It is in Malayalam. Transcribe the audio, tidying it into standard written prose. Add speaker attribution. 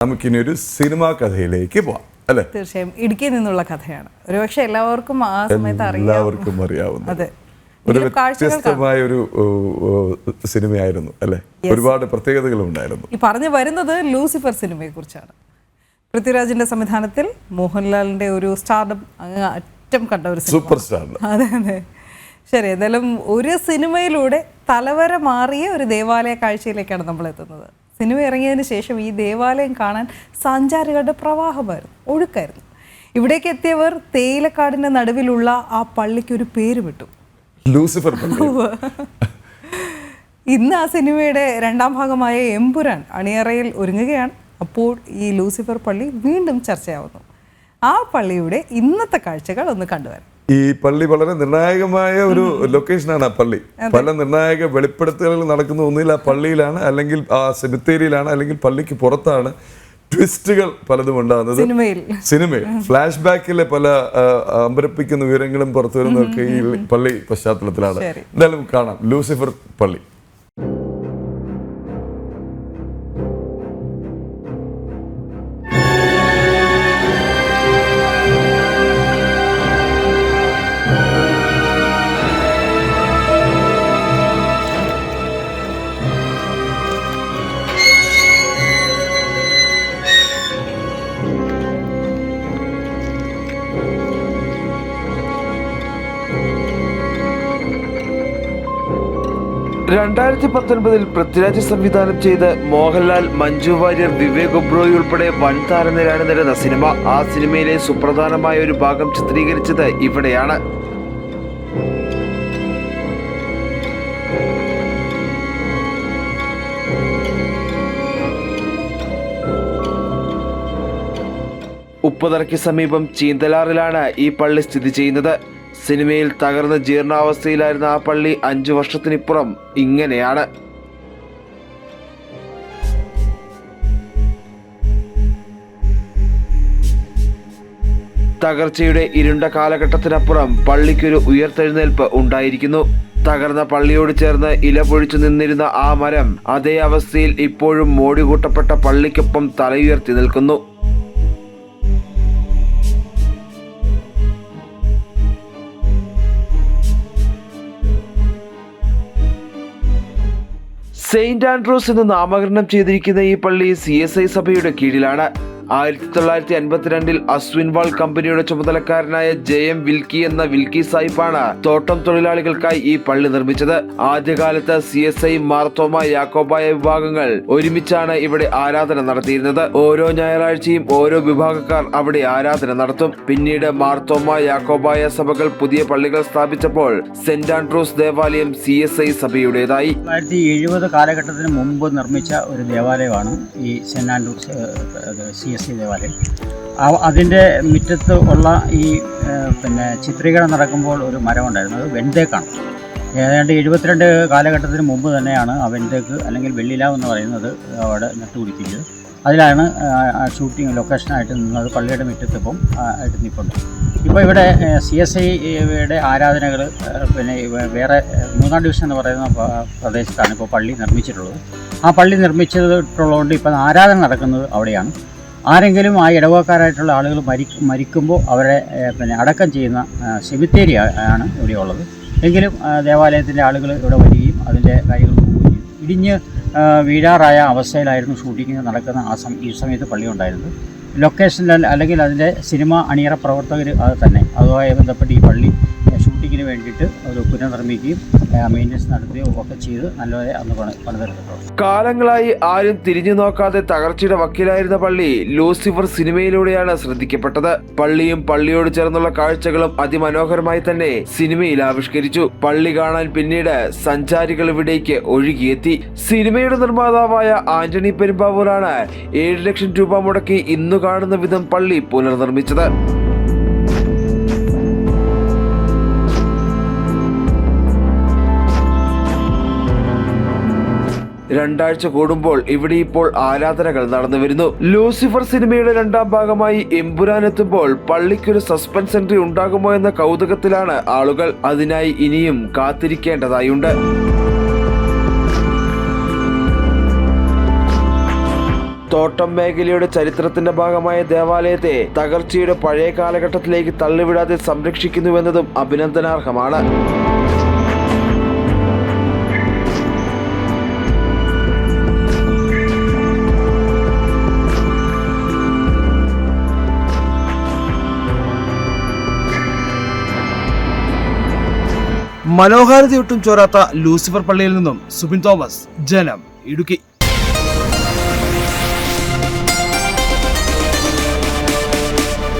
Speaker 1: നമുക്കിനി ഒരു സിനിമാ കഥയിലേക്ക് പോവാം അല്ലേ?
Speaker 2: തീർച്ചയായും ഇടുക്കിയിൽ നിന്നുള്ള കഥയാണ്. ഒരുപക്ഷെ എല്ലാവർക്കും ആ സമയത്ത്
Speaker 1: അറിയാവുന്ന
Speaker 2: അതെ,
Speaker 1: ഒരു വ്യത്യസ്തമായ ഒരു സിനിമയായിരുന്നു അല്ലേ? ഒരുപാട് പ്രത്യേകതകളും ഉണ്ടായിരുന്നു.
Speaker 2: ഈ പറഞ്ഞു വരുന്നത് ലൂസിഫർ സിനിമയെ കുറിച്ചാണ്. പൃഥ്വിരാജിന്റെ സംവിധാനത്തിൽ മോഹൻലാലിന്റെ ഒരു സ്റ്റാർഡം അങ്ങ് അറ്റം കണ്ട ഒരു
Speaker 1: സൂപ്പർ സ്റ്റാർ.
Speaker 2: അതെ അതെ, ശരി. എന്തായാലും ഒരു സിനിമയിലൂടെ തലവര മാറിയ ഒരു ദേവാലയ കാഴ്ചയിലേക്കാണ് നമ്മൾ എത്തുന്നത്. സിനിമ ഇറങ്ങിയതിന് ശേഷം ഈ ദേവാലയം കാണാൻ സഞ്ചാരികളുടെ പ്രവാഹമായിരുന്നു, ഒഴുക്കായിരുന്നു. ഇവിടേക്ക് എത്തിയവർ തേയിലക്കാടിന്റെ നടുവിലുള്ള ആ പള്ളിക്ക് ഒരു പേര് വിട്ടു,
Speaker 1: ലൂസിഫർ.
Speaker 2: ഇന്ന് ആ സിനിമയുടെ രണ്ടാം ഭാഗമായ എമ്പുരാൻ അണിയറയിൽ ഒരുങ്ങുകയാണ്. അപ്പോൾ ഈ ലൂസിഫർ പള്ളി വീണ്ടും ചർച്ചയാവുന്നു. ആ പള്ളിയുടെ ഇന്നത്തെ കാഴ്ചകൾ ഒന്ന് കണ്ടുവരാം.
Speaker 1: ഈ പള്ളി വളരെ നിർണായകമായ ഒരു ലൊക്കേഷനാണ്. ആ പള്ളി പല നിർണായക വെളിപ്പെടുത്തലുകൾ നടക്കുന്ന ഒന്നിൽ ആ പള്ളിയിലാണ്, അല്ലെങ്കിൽ ആ സെമിത്തേരിയിലാണ്, അല്ലെങ്കിൽ പള്ളിക്ക് പുറത്താണ് ട്വിസ്റ്റുകൾ പലതും ഉണ്ടാകുന്നത്. സിനിമയിൽ ഫ്ലാഷ് ബാക്കിലെ പല അമ്പരപ്പിക്കുന്ന വിവരങ്ങളും പുറത്തു വരുന്നതൊക്കെ ഈ പള്ളി പശ്ചാത്തലത്തിലാണ്. എന്തായാലും കാണാം ലൂസിഫർ പള്ളി.
Speaker 3: പൃഥ്വിരാജ് സംവിധാനം ചെയ്ത് മോഹൻലാൽ, മഞ്ജു വാര്യർ, വിവേക് ഒബ്രോയ് ഉൾപ്പെടെ വൻ താരനിരയാണ് നിരന്ന സിനിമ. ആ സിനിമയിലെ സുപ്രധാനമായ ഒരു ഭാഗം ചിത്രീകരിച്ചത് ഇവിടെയാണ്. ഉപ്പുതറയ്ക്ക് സമീപം ചീന്തലാറിലാണ് ഈ പള്ളി സ്ഥിതി ചെയ്യുന്നത്. സിനിമയിൽ തകർന്ന ജീർണാവസ്ഥയിലായിരുന്ന ആ പള്ളി 5 വർഷത്തിനിപ്പുറം ഇങ്ങനെയാണ്. തകർച്ചയുടെ ഇരുണ്ട കാലഘട്ടത്തിനപ്പുറം പള്ളിക്കൊരു ഉയർത്തെഴുന്നേൽപ്പ് ഉണ്ടായിരിക്കുന്നു. തകർന്ന പള്ളിയോട് ചേർന്ന് ഇല പൊഴിച്ചു നിന്നിരുന്ന ആ മരം അതേ അവസ്ഥയിൽ ഇപ്പോഴും മോടികൂട്ടപ്പെട്ട പള്ളിക്കൊപ്പം തലയുയർത്തി നിൽക്കുന്നു. സെയിന്റ് ആൻഡ്രൂസ് എന്ന് നാമകരണം ചെയ്തിരിക്കുന്ന ഈ പള്ളി CSI സഭയുടെ കീഴിലാണ്. 1952 അസ്വിൻവാൾ കമ്പനിയുടെ ചുമതലക്കാരനായ JM വിൽക്കി എന്ന വിൽക്കി സാഹിബാണ് തോട്ടം തൊഴിലാളികൾക്കായി ഈ പള്ളി നിർമ്മിച്ചത്. ആദ്യകാലത്ത് CSI, മാർത്തോമ, യാക്കോബായ വിഭാഗങ്ങൾ ഒരുമിച്ചാണ് ഇവിടെ ആരാധന നടത്തിയിരുന്നത്. ഓരോ ഞായറാഴ്ചയും ഓരോ വിഭാഗക്കാർ അവിടെ ആരാധന നടത്തും. പിന്നീട് മാർത്തോമ, യാക്കോബായ സഭകൾ പുതിയ പള്ളികൾ സ്ഥാപിച്ചപ്പോൾ സെന്റ് ആൻഡ്രൂസ് ദേവാലയം CSI സഭയുടേതായി.
Speaker 4: 1970 കാലഘട്ടത്തിന് മുമ്പ് നിർമ്മിച്ച ഒരു ദേവാലയമാണ് ഈ സെന്റ് ആൻഡ്രൂസ് CSI ദേവാലയം. അതിൻ്റെ മുറ്റത്ത് ഉള്ള ഈ ചിത്രീകരണം നടക്കുമ്പോൾ ഒരു മരം ഉണ്ടായിരുന്നു, അത് വെൺതേക്കാണ്. ഏതാണ്ട് 72 കാലഘട്ടത്തിന് മുമ്പ് തന്നെയാണ് ആ വെൺതേക്ക് അല്ലെങ്കിൽ വെള്ളിലാവ് എന്ന് പറയുന്നത് അവിടെ നട്ടുപിടിപ്പിച്ചത്. അതിലാണ് ഷൂട്ടിംഗ് ലൊക്കേഷനായിട്ട് നിന്നത്. പള്ളിയുടെ മുറ്റത്തിപ്പം ആയിട്ട് നിൽപ്പുണ്ട്. ഇപ്പോൾ ഇവിടെ CSIയുടെ ആരാധനകൾ വേറെ 3-ാം ഡിവിഷൻ എന്ന് പറയുന്ന പ്രദേശത്താണ് ഇപ്പോൾ പള്ളി നിർമ്മിച്ചിട്ടുള്ളത്. ആ പള്ളി നിർമ്മിച്ചിട്ടുള്ളതുകൊണ്ട് ഇപ്പം ആരാധന നടക്കുന്നത് അവിടെയാണ്. ആരെങ്കിലും ആ ഇടവക്കാരായിട്ടുള്ള ആളുകൾ മരിക്കുമ്പോൾ അവരെ അടക്കം ചെയ്യുന്ന സെമിത്തേരി ആണ് ഇവിടെയുള്ളത്. എങ്കിലും ദേവാലയത്തിൻ്റെ ആളുകൾ ഇവിടെ വരികയും അതിൻ്റെ കാര്യങ്ങൾ നോക്കുകയും ചെയ്യും. ഇടിഞ്ഞ് വീഴാറായ അവസ്ഥയിലായിരുന്നു ഷൂട്ടിംഗ് നടക്കുന്ന ഈ സമയത്ത് പള്ളി ഉണ്ടായിരുന്നത്. ലൊക്കേഷനിൽ അല്ലെങ്കിൽ അതിൻ്റെ സിനിമ അണിയറ പ്രവർത്തകർ അത് തന്നെ അതുമായി ബന്ധപ്പെട്ട് ഈ പള്ളി ഷൂട്ടിങ്ങിന് വേണ്ടിയിട്ട് ഒരു പുനർനിർമ്മിക്കുകയും മെയിൻ്റനൻസ് നടത്തുകയും ഒക്കെ ചെയ്ത് നല്ലപോലെ അന്ന് പണിതെടുത്തിട്ടുണ്ട്.
Speaker 3: കാലങ്ങളായി ആരും തിരിഞ്ഞു നോക്കാതെ തകർച്ചയുടെ വക്കിലായിരുന്ന പള്ളി ലൂസിഫർ സിനിമയിലൂടെയാണ് ശ്രദ്ധിക്കപ്പെട്ടത്. പള്ളിയും പള്ളിയോട് ചേർന്നുള്ള കാഴ്ചകളും അതിമനോഹരമായി തന്നെ സിനിമയിൽ ആവിഷ്കരിച്ചു. പള്ളി കാണാൻ പിന്നീട് സഞ്ചാരികൾ ഇവിടേക്ക് ഒഴുകിയെത്തി. സിനിമയുടെ നിർമ്മാതാവായ ആന്റണി പെരുമ്പാവൂരാണ് 7 ലക്ഷം രൂപ മുടക്കി ഇന്നു കാണുന്ന വിധം പള്ളി പുനർനിർമ്മിച്ചത്. 2 ആഴ്ച കൂടുമ്പോൾ ഇവിടെ ഇപ്പോൾ ആരാധനകൾ നടന്നു വരുന്നു. ലൂസിഫർ സിനിമയുടെ 2ാം ഭാഗമായി എമ്പുരാൻ എത്തുമ്പോൾ പള്ളിക്കൊരു സസ്പെൻസ് എൻട്രി ഉണ്ടാകുമോ എന്ന കൗതുകത്തിലാണ് ആളുകൾ. അതിനായി ഇനിയും കാത്തിരിക്കേണ്ടതായുണ്ട്. തോട്ടം മേഖലയുടെ ചരിത്രത്തിന്റെ ഭാഗമായ ദേവാലയത്തെ തകർച്ചയുടെ പഴയ കാലഘട്ടത്തിലേക്ക് തള്ളിവിടാതെ സംരക്ഷിക്കുന്നുവെന്നതും അഭിനന്ദനാർഹമാണ്.
Speaker 5: മനോഹാരിതയൊട്ടും ചോരാത്ത ലൂസിഫർ പള്ളിയിൽ നിന്നും സുബിൻ തോമസ്, ജനം, ഇടുക്കി.